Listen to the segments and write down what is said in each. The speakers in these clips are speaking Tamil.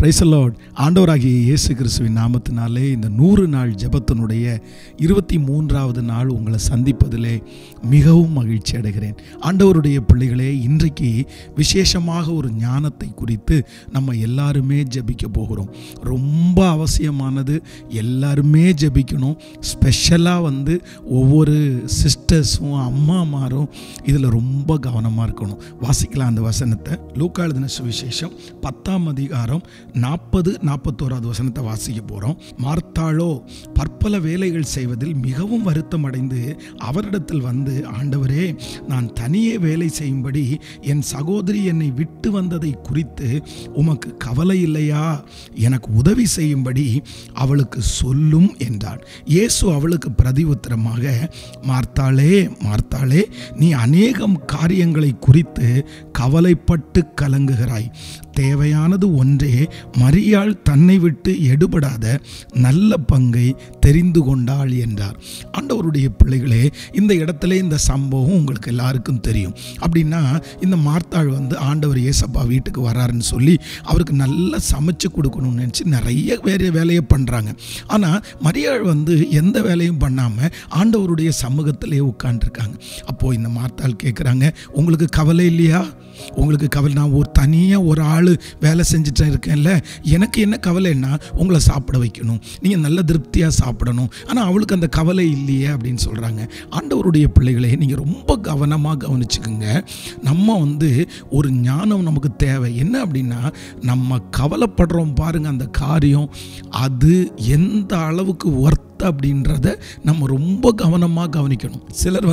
Price the Lord. ஆண்டவராகிய இயேசு கிறிஸ்துவின் நாமத்தினாலே இந்த 100 நாள் ஜெபத்தினுடைய 23வது நாள் உங்களை சந்திப்பதிலே மிகவும் மகிழ்ச்சி அடைகிறேன். ஆண்டவருடைய பிள்ளைகளே, இன்றைக்கு விசேஷமாக ஒரு ஞானத்தை குறித்து நம்ம எல்லாருமே ஜெபிக்க போகிறோம். ரொம்ப அவசியமானது, எல்லாருமே ஜெபிக்கணும். ஸ்பெஷலாக ஒவ்வொரு சிஸ்டர்ஸும் அம்மாமாரும் இதில் ரொம்ப கவனமாக இருக்கணும். வாசிக்கலாம் அந்த வசனத்தை. லூக்கா எழுதின சுவிசேஷம் 10ஆம் அதிகாரம் 40-41 வசனத்தை வாசிக்க போகிறோம். மார்த்தாளோ பற்பல வேலைகள் செய்வதில் மிகவும் வருத்தம் அடைந்து அவரிடத்தில் ஆண்டவரே, நான் தனியே வேலை செய்யும்படி என் சகோதரி என்னை விட்டு வந்ததை குறித்து உமக்கு கவலை இல்லையா? எனக்கு உதவி செய்யும்படி அவளுக்கு சொல்லும் என்றான். இயேசு அவளுக்கு பிரதியுத்தரமாக, மார்த்தாளே மார்த்தாளே, நீ அநேகம் காரியங்களை குறித்து கவலைப்பட்டு கலங்குகிறாய். தேவையானது ஒன்றே. மரியாள் தன்னை விட்டு எடுபடாத நல்ல பங்கை தெரிந்து கொண்டாள் என்றார். ஆண்டவருடைய பிள்ளைகளே, இந்த இடத்துல இந்த சம்பவம் உங்களுக்கு எல்லாருக்கும் தெரியும். அப்படின்னா இந்த மார்த்தாள் ஆண்டவர் ஏசப்பா வீட்டுக்கு வராருன்னு சொல்லி அவருக்கு நல்லா சமைச்சு கொடுக்கணும்னு நினச்சி நிறைய வேலையை பண்ணுறாங்க. ஆனால் மரியாள் எந்த வேலையும் பண்ணாமல் ஆண்டவருடைய சமூகத்திலே உட்காந்துருக்காங்க. அப்போது இந்த மார்த்தாள் கேட்குறாங்க, உங்களுக்கு கவலை இல்லையா? உங்களுக்கு கவலை? நான் தனியாக ஒரு ஆள் வேலை செஞ்சுட்டு இருக்கேன்ல, எனக்கு என்ன கவலைன்னா உங்களை சாப்பிட வைக்கணும், நீங்கள் நல்ல திருப்தியாக சாப்பிடணும். ஆனால் அவளுக்கு அந்த கவலை இல்லையே அப்படின்னு சொல்கிறாங்க. ஆண்டவருடைய பிள்ளைகளே, நீங்கள் ரொம்ப கவனமாக கவனிச்சுக்குங்க. நம்ம ஒரு ஞானம் நமக்கு தேவை. என்ன அப்படின்னா, நம்ம கவலைப்படுறோம் பாருங்கள், அந்த காரியம் அது எந்த அளவுக்கு அப்படின்றத நம்ம ரொம்ப கவனமாக கவனிக்கணும். சிலர்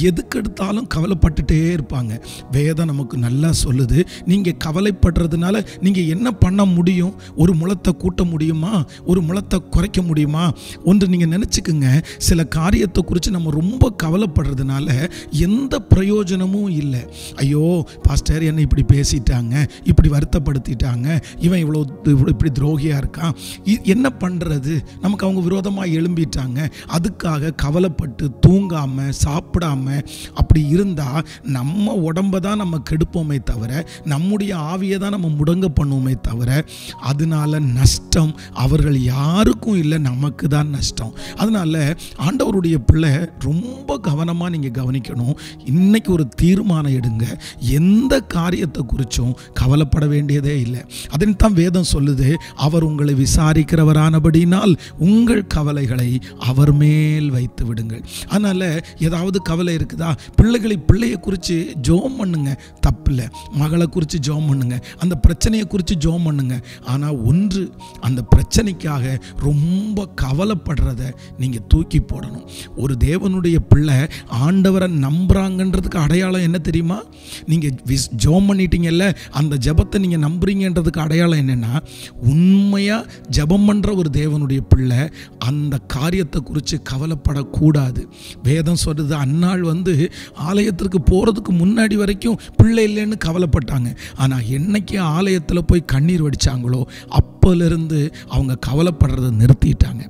எதுக்கு எடுத்தாலும் கவலைப்பட்டுட்டே இருப்பாங்க. வேதம் நமக்கு நல்லா சொல்லுது, நீங்கள் கவலைப்படுறதுனால நீங்கள் என்ன பண்ண முடியும்? ஒரு முளத்தை கூட்ட முடியுமா? ஒரு முளத்தை குறைக்க முடியுமா? ஒன்று நீங்கள் நினச்சிக்குங்க, சில காரியத்தை குறித்து நம்ம ரொம்ப கவலைப்படுறதுனால எந்த பிரயோஜனமும் இல்லை. ஐயோ பாஸ்டர் என்னை இப்படி பேசிட்டாங்க, இப்படி வருத்தப்படுத்திட்டாங்க, இவன் இப்படி துரோகியாக இருக்கான், என்ன பண்ணுறது? நமக்கு அவங்க விரோதமாக எழும்பிட்டாங்க. அதுக்காக கவலைப்பட்டு தூங்காம சாப்பிடாம அப்படி இருந்தா நம்ம உடம்ப தான் நம்ம கெடுப்போமே தவிர, நம்முடைய ஆவியை தான் நம்ம முடங்க பண்ணுவோமே தவிர, அதனால நஷ்டம் அவர்கள் யாருக்கும் இல்லை, நமக்கு தான் நஷ்டம். அதனால ஆண்டவருடைய பிள்ளை ரொம்ப கவனமாக நீங்கள் கவனிக்கணும். இன்னைக்கு ஒரு தீர்மானம் எடுங்க. எந்த காரியத்தை குறித்தும் கவலைப்பட வேண்டியதே இல்லை. அதன் தான் வேதம் சொல்லுது, அவர் உங்களை விசாரிக்கிறவரானபடினால் உங்கள் கவலைகளை அவர் மேல் வைத்து விடுங்கள். அதனால ஏதாவது கவலை இருக்குதா? பிள்ளையை குறித்து ஜெபம் பண்ணுங்க, தப்பில்லை. மகளை குறித்து ஜெபம் பண்ணுங்க, அந்த பிரச்சனையை குறித்து ஜெபம் பண்ணுங்க. ஆனால் ஒன்று, அந்த பிரச்சனைக்காக ரொம்ப கவலைப்படுறத நீங்கள் தூக்கி போடணும். ஒரு தேவனுடைய பிள்ளை ஆண்டவரை நம்புறாங்கன்றதுக்கு அடையாளம் என்ன தெரியுமா? நீங்கள் ஜெபம் பண்ணிட்டீங்கல்ல, அந்த ஜெபத்தை நீங்கள் நம்புறீங்கன்றதுக்கு அடையாளம் என்னன்னா, உண்மையாக ஜெபம் பண்ணுற ஒரு தேவனுடைய பிள்ளை அந்த காரியத்தை குறித்து கவலைப்படக்கூடாது. வேதம் சொல்றது, அந்நாள் ஆலயத்திற்கு போகிறதுக்கு முன்னாடி வரைக்கும் பிள்ளை இல்லைன்னு கவலைப்பட்டாங்க. ஆனால் என்னைக்கு ஆலயத்தில் போய் கண்ணீர் வடித்தாங்களோ அப்போலேருந்து அவங்க கவலைப்படுறதை நிறுத்திட்டாங்க.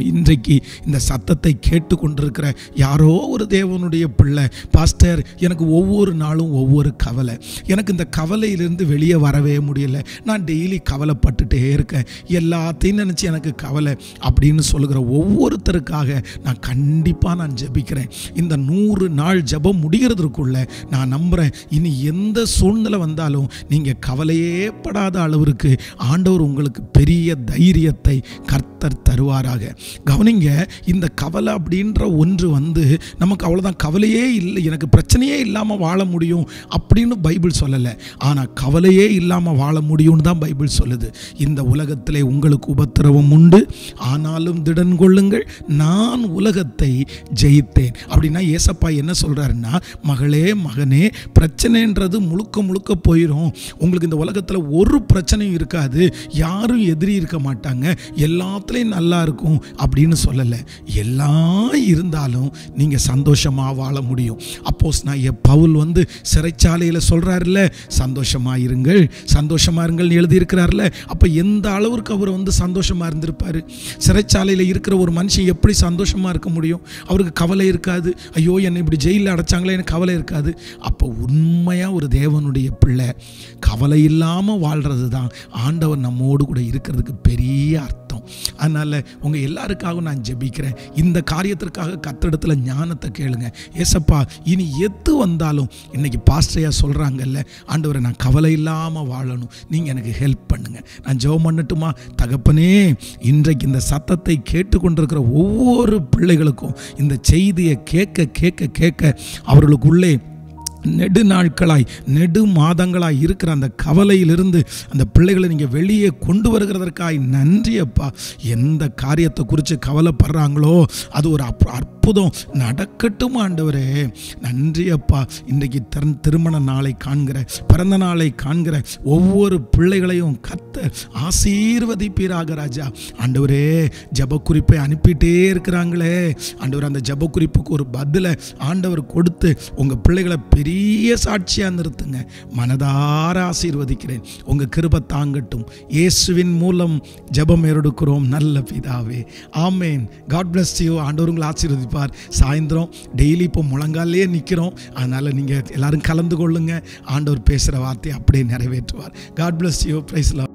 இன்றைக்கு இந்த சத்தத்தை கேட்டு கொண்டிருக்கிற யாரோ ஒரு தேவனுடைய பிள்ளை, பாஸ்டர் எனக்கு ஒவ்வொரு நாளும் ஒவ்வொரு கவலை, எனக்கு இந்த கவலையிலிருந்து வெளியே வரவே முடியலை, நான் டெய்லி கவலைப்பட்டுட்டே இருக்கேன், எல்லாத்தையும் நினச்சி எனக்கு கவலை அப்படின்னு சொல்லுகிற ஒவ்வொருத்தருக்காக நான் ஜெபிக்கிறேன். இந்த 100 நாள் ஜெபம் முடிகிறதுக்குள்ள நான் நம்புகிறேன், இனி எந்த சூழ்நிலை வந்தாலும் நீங்கள் கவலையே படாத அளவிற்கு ஆண்டவர் உங்களுக்கு பெரிய தைரியத்தை கர்த்தர் தருவாராக. கவனிங்க, இந்த கவலை அப்படின்ற ஒன்று நமக்கு அவ்வளோதான், கவலையே இல்லை, எனக்கு பிரச்சனையே இல்லாமல் வாழ முடியும் அப்படின்னு பைபிள் சொல்லலை. ஆனால் கவலையே இல்லாமல் வாழ முடியும்னு தான் பைபிள் சொல்லுது. இந்த உலகத்திலே உங்களுக்கு உபத்திரவம் உண்டு, ஆனாலும் திடன் கொள்ளுங்கள், நான் உலகத்தை ஜெயித்தேன். அப்படின்னா ஏசப்பா என்ன சொல்கிறாருன்னா, மகளே மகனே, பிரச்சனைன்றது முழுக்க முழுக்க போயிடும். உங்களுக்கு இந்த உலகத்தில் ஒரு பிரச்சனையும் இருக்காது, யாரும் எதிரி இருக்க மாட்டாங்க, எல்லாத்துலேயும் நல்லா இருக்கும். அப்படின்னு சொல்லலை. எல்லாம் இருந்தாலும் நீங்கள் சந்தோஷமாக வாழ முடியும். அப்போஸ்தலனாகிய பவுல் வந்து சிறைச்சாலையில் சொல்கிறாருல்ல, சந்தோஷமாக இருங்கள், சந்தோஷமாக இருங்கள்னு எழுதியிருக்கிறார்ல. அப்போ எந்த அளவுக்கு அவர் வந்து சந்தோஷமாக இருந்திருப்பார்? சிறைச்சாலையில் இருக்கிற ஒரு மனுஷன் எப்படி சந்தோஷமாக இருக்க முடியும்? அவருக்கு கவலை இருக்காது. ஐயோ என்னை இப்படி ஜெயிலில் அடைச்சாங்களே, எனக்கு கவலை இருக்காது. அப்போ உண்மையாக ஒரு தேவனுடைய பிள்ளை கவலை இல்லாமல் வாழ்கிறது தான் ஆண்டவர் நம்மோடு கூட இருக்கிறதுக்கு பெரிய அர்த்தம். அதனால் உங்கள் எல்லாருக்காகவும் நான் ஜெபிக்கிறேன். இந்த காரியத்திற்காக கர்த்தரிடத்தில் ஞானத்தை கேளுங்க. ஏசப்பா, இனி எது வந்தாலும் இன்னைக்கு பாஸ்டரையா சொல்கிறாங்கல்ல, ஆண்டவரை நான் கவலை இல்லாமல் வாழணும், நீங்கள் எனக்கு ஹெல்ப் பண்ணுங்க. நான் ஜெபம் பண்ணட்டுமா? தகப்பனே, இன்றைக்கு இந்த சத்தத்தை கேட்டுக்கொண்டிருக்கிற ஒவ்வொரு பிள்ளைகளுக்கும் இந்த செய்தியை கேட்க கேட்க கேட்க அவர்களுக்குள்ளே நெடு நாட்களாய் நெடு மாதங்களாய் இருக்கிற அந்த கவலையிலிருந்து அந்த பிள்ளைகளை நீங்கள் வெளியே கொண்டு வருகிறதற்காய் நன்றி அப்பா. எந்த காரியத்தை குறித்து கவலைப்படுறாங்களோ அது ஒரு அற்புதம் நடக்கட்டும் ஆண்டவரே. நன்றி அப்பா. இன்றைக்கு திருமண நாளை காண்கிற, பிறந்த நாளை காண்கிற ஒவ்வொரு பிள்ளைகளையும் கர்த்தர் ஆசீர்வதிப்பீராக ராஜா. ஆண்டவரே, ஜெப குறிப்பை அனுப்பிட்டே இருக்கிறாங்களே ஆண்டவர், அந்த ஜெப குறிப்புக்கு ஒரு பதிலை ஆண்டவர் கொடுத்து உங்கள் பிள்ளைகளை பெரிய சாட்சியாக நிறுத்துங்க. மனதார ஆசீர்வதிக்கிறேன். உங்கள் கிருபை தாங்கட்டும். இயேசுவின் மூலம் ஜெபம் ஏறெடுக்கிறோம் நல்ல பிதாவே, ஆமேன். God bless you. ஆண்டவர் உங்களை ஆசீர்வதிப்பார். சாயந்தரம் டெய்லி இப்போ முழங்காலே நிற்கிறோம். அதனால் நீங்கள் எல்லாரும் கலந்து கொள்ளுங்க. ஆண்டவர் பேசுகிற வார்த்தையை அப்படியே நிறைவேற்றுவார். God bless you. Praise the Lord.